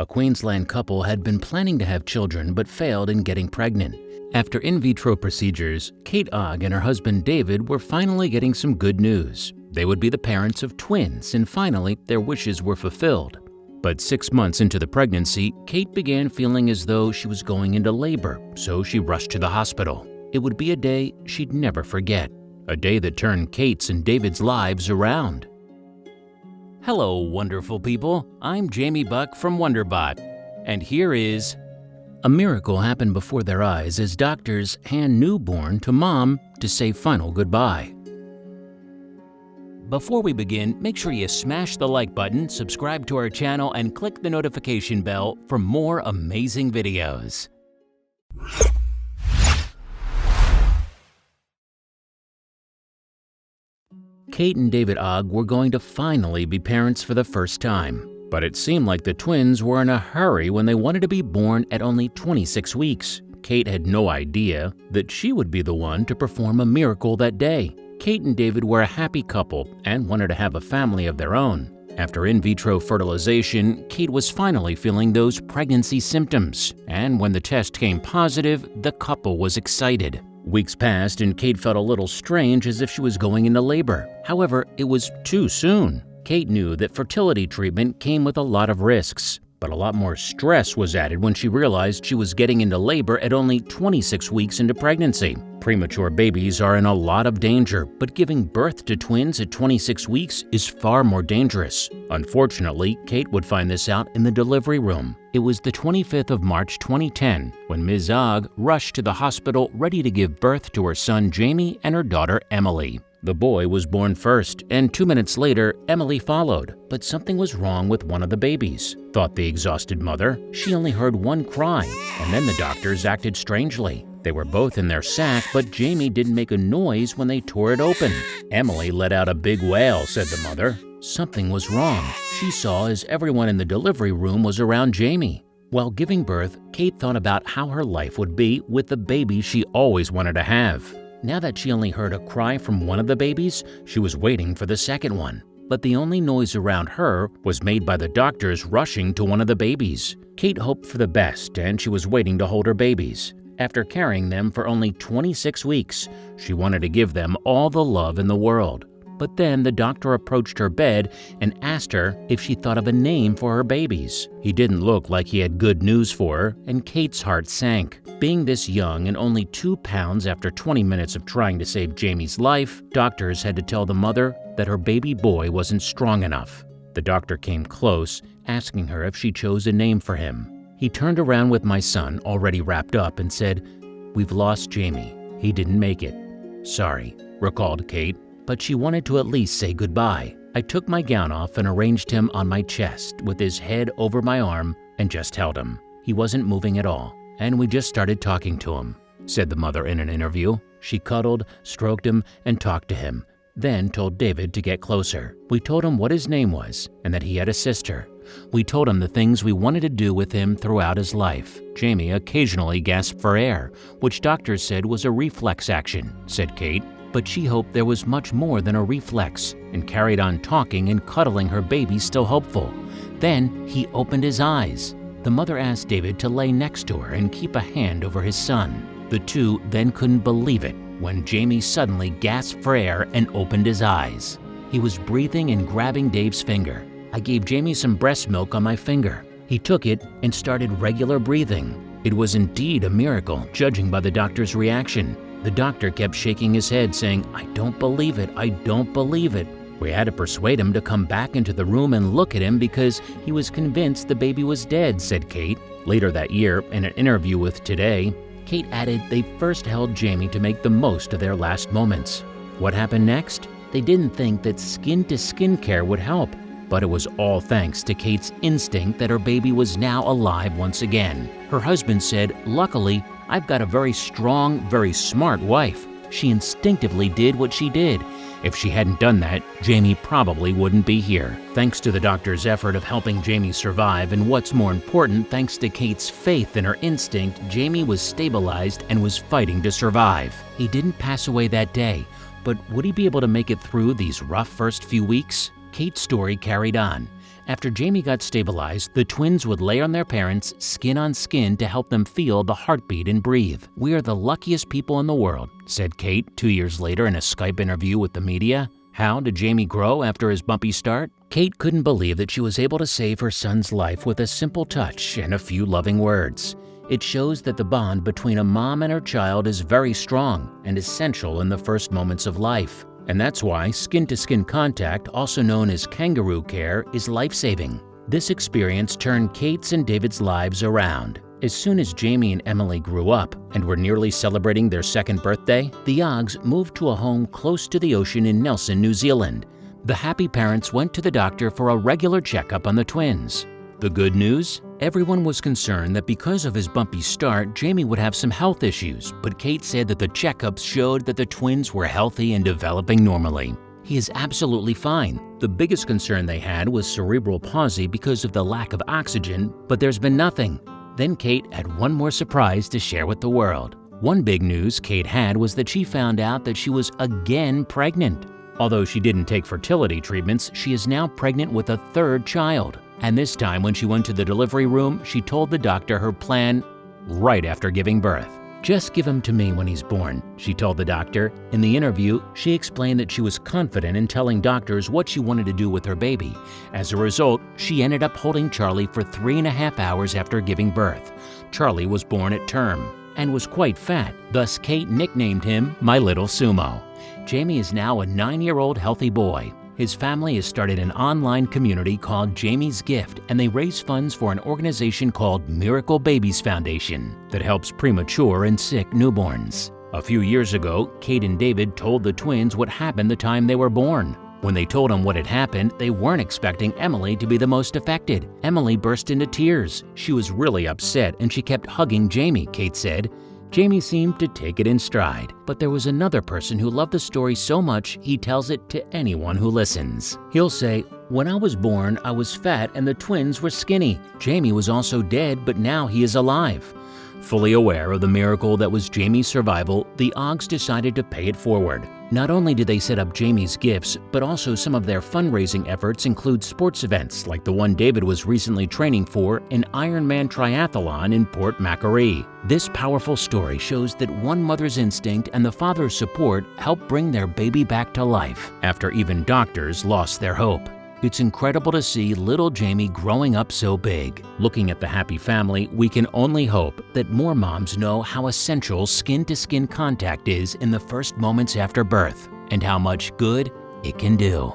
A Queensland couple had been planning to have children but failed in getting pregnant. After in vitro procedures, Kate Ogg and her husband David were finally getting some good news. They would be the parents of twins, and finally their wishes were fulfilled. But 6 months into the pregnancy, Kate began feeling as though she was going into labor, so she rushed to the hospital. It would be a day she'd never forget, a day that turned Kate's and David's lives around. Hello, wonderful people. I'm Jamie Buck from WonderBot, and here is... A miracle happened before their eyes as doctors hand newborn to mom to say final goodbye. Before we begin, make sure you smash the like button, subscribe to our channel, and click the notification bell for more amazing videos. Kate and David Ogg were going to finally be parents for the first time, but it seemed like the twins were in a hurry when they wanted to be born at only 26 weeks. Kate had no idea that she would be the one to perform a miracle that day. Kate and David were a happy couple and wanted to have a family of their own. After in vitro fertilization, Kate was finally feeling those pregnancy symptoms, and when the test came positive, the couple was excited. Weeks passed and Kate felt a little strange, as if she was going into labor. However, it was too soon. Kate knew that fertility treatment came with a lot of risks, but a lot more stress was added when she realized she was getting into labor at only 26 weeks into pregnancy. Premature babies are in a lot of danger, but giving birth to twins at 26 weeks is far more dangerous. Unfortunately, Kate would find this out in the delivery room. It was the 25th of March 2010 when Ms. Ogg rushed to the hospital ready to give birth to her son Jamie and her daughter Emily. The boy was born first, and 2 minutes later, Emily followed. But something was wrong with one of the babies, thought the exhausted mother. She only heard one cry, and then the doctors acted strangely. They were both in their sack, but Jamie didn't make a noise when they tore it open. Emily let out a big wail, said the mother. Something was wrong, she saw, as everyone in the delivery room was around Jamie. While giving birth, Kate thought about how her life would be with the baby she always wanted to have. Now that she only heard a cry from one of the babies, she was waiting for the second one. But the only noise around her was made by the doctors rushing to one of the babies. Kate hoped for the best, and she was waiting to hold her babies. After carrying them for only 26 weeks, she wanted to give them all the love in the world. But then the doctor approached her bed and asked her if she thought of a name for her babies. He didn't look like he had good news for her, and Kate's heart sank. Being this young and only 2 pounds after 20 minutes of trying to save Jamie's life, doctors had to tell the mother that her baby boy wasn't strong enough. The doctor came close, asking her if she chose a name for him. He turned around with my son, already wrapped up, and said, "We've lost Jamie. He didn't make it." "Sorry," recalled Kate, but she wanted to at least say goodbye. I took my gown off and arranged him on my chest with his head over my arm and just held him. He wasn't moving at all, and we just started talking to him, said the mother in an interview. She cuddled, stroked him, and talked to him, then told David to get closer. We told him what his name was and that he had a sister. We told him the things we wanted to do with him throughout his life. Jamie occasionally gasped for air, which doctors said was a reflex action, said Kate. But she hoped there was much more than a reflex and carried on talking and cuddling her baby, still hopeful. Then he opened his eyes. The mother asked David to lay next to her and keep a hand over his son. The two then couldn't believe it when Jamie suddenly gasped for air and opened his eyes. He was breathing and grabbing Dave's finger. I gave Jamie some breast milk on my finger. He took it and started regular breathing. It was indeed a miracle, judging by the doctor's reaction. The doctor kept shaking his head, saying, "I don't believe it, I don't believe it." We had to persuade him to come back into the room and look at him because he was convinced the baby was dead, said Kate. Later that year, in an interview with Today, Kate added they first held Jamie to make the most of their last moments. What happened next? They didn't think that skin-to-skin care would help, but it was all thanks to Kate's instinct that her baby was now alive once again. Her husband said, "Luckily, I've got a very strong, very smart wife. She instinctively did what she did. If she hadn't done that, Jamie probably wouldn't be here." Thanks to the doctor's effort of helping Jamie survive, and what's more important, thanks to Kate's faith in her instinct, Jamie was stabilized and was fighting to survive. He didn't pass away that day, but would he be able to make it through these rough first few weeks? Kate's story carried on, After Jamie got stabilized, the twins would lay on their parents skin on skin to help them feel the heartbeat and breathe. "We are the luckiest people in the world," said Kate 2 years later in a Skype interview with the media. How did Jamie grow after his bumpy start? Kate couldn't believe that she was able to save her son's life with a simple touch and a few loving words. It shows that the bond between a mom and her child is very strong and essential in the first moments of life. And that's why skin-to-skin contact, also known as kangaroo care, is life-saving. This experience turned Kate's and David's lives around. As soon as Jamie and Emily grew up and were nearly celebrating their second birthday, the Oggs moved to a home close to the ocean in Nelson, New Zealand. The happy parents went to the doctor for a regular checkup on the twins. The good news? Everyone was concerned that because of his bumpy start, Jamie would have some health issues, but Kate said that the checkups showed that the twins were healthy and developing normally. He is absolutely fine. The biggest concern they had was cerebral palsy because of the lack of oxygen, but there's been nothing. Then Kate had one more surprise to share with the world. One big news Kate had was that she found out that she was again pregnant. Although she didn't take fertility treatments, she is now pregnant with a third child. And this time when she went to the delivery room, she told the doctor her plan right after giving birth. "Just give him to me when he's born," she told the doctor. In the interview, she explained that she was confident in telling doctors what she wanted to do with her baby. As a result, she ended up holding Charlie for 3.5 hours after giving birth. Charlie was born at term and was quite fat, thus Kate nicknamed him My Little Sumo. Jamie is now a 9-year-old healthy boy. His family has started an online community called Jamie's Gift, and they raise funds for an organization called Miracle Babies Foundation that helps premature and sick newborns. A few years ago, Kate and David told the twins what happened the time they were born. When they told them what had happened, they weren't expecting Emily to be the most affected. Emily burst into tears. She was really upset and she kept hugging Jamie, Kate said. Jamie seemed to take it in stride, but there was another person who loved the story so much he tells it to anyone who listens. He'll say, "When I was born, I was fat and the twins were skinny. Jamie was also dead, but now he is alive." Fully aware of the miracle that was Jamie's survival, the Oggs decided to pay it forward. Not only did they set up Jamie's Gifts, but also some of their fundraising efforts include sports events like the one David was recently training for, an Ironman triathlon in Port Macquarie. This powerful story shows that one mother's instinct and the father's support helped bring their baby back to life after even doctors lost their hope. It's incredible to see little Jamie growing up so big. Looking at the happy family, we can only hope that more moms know how essential skin-to-skin contact is in the first moments after birth and how much good it can do.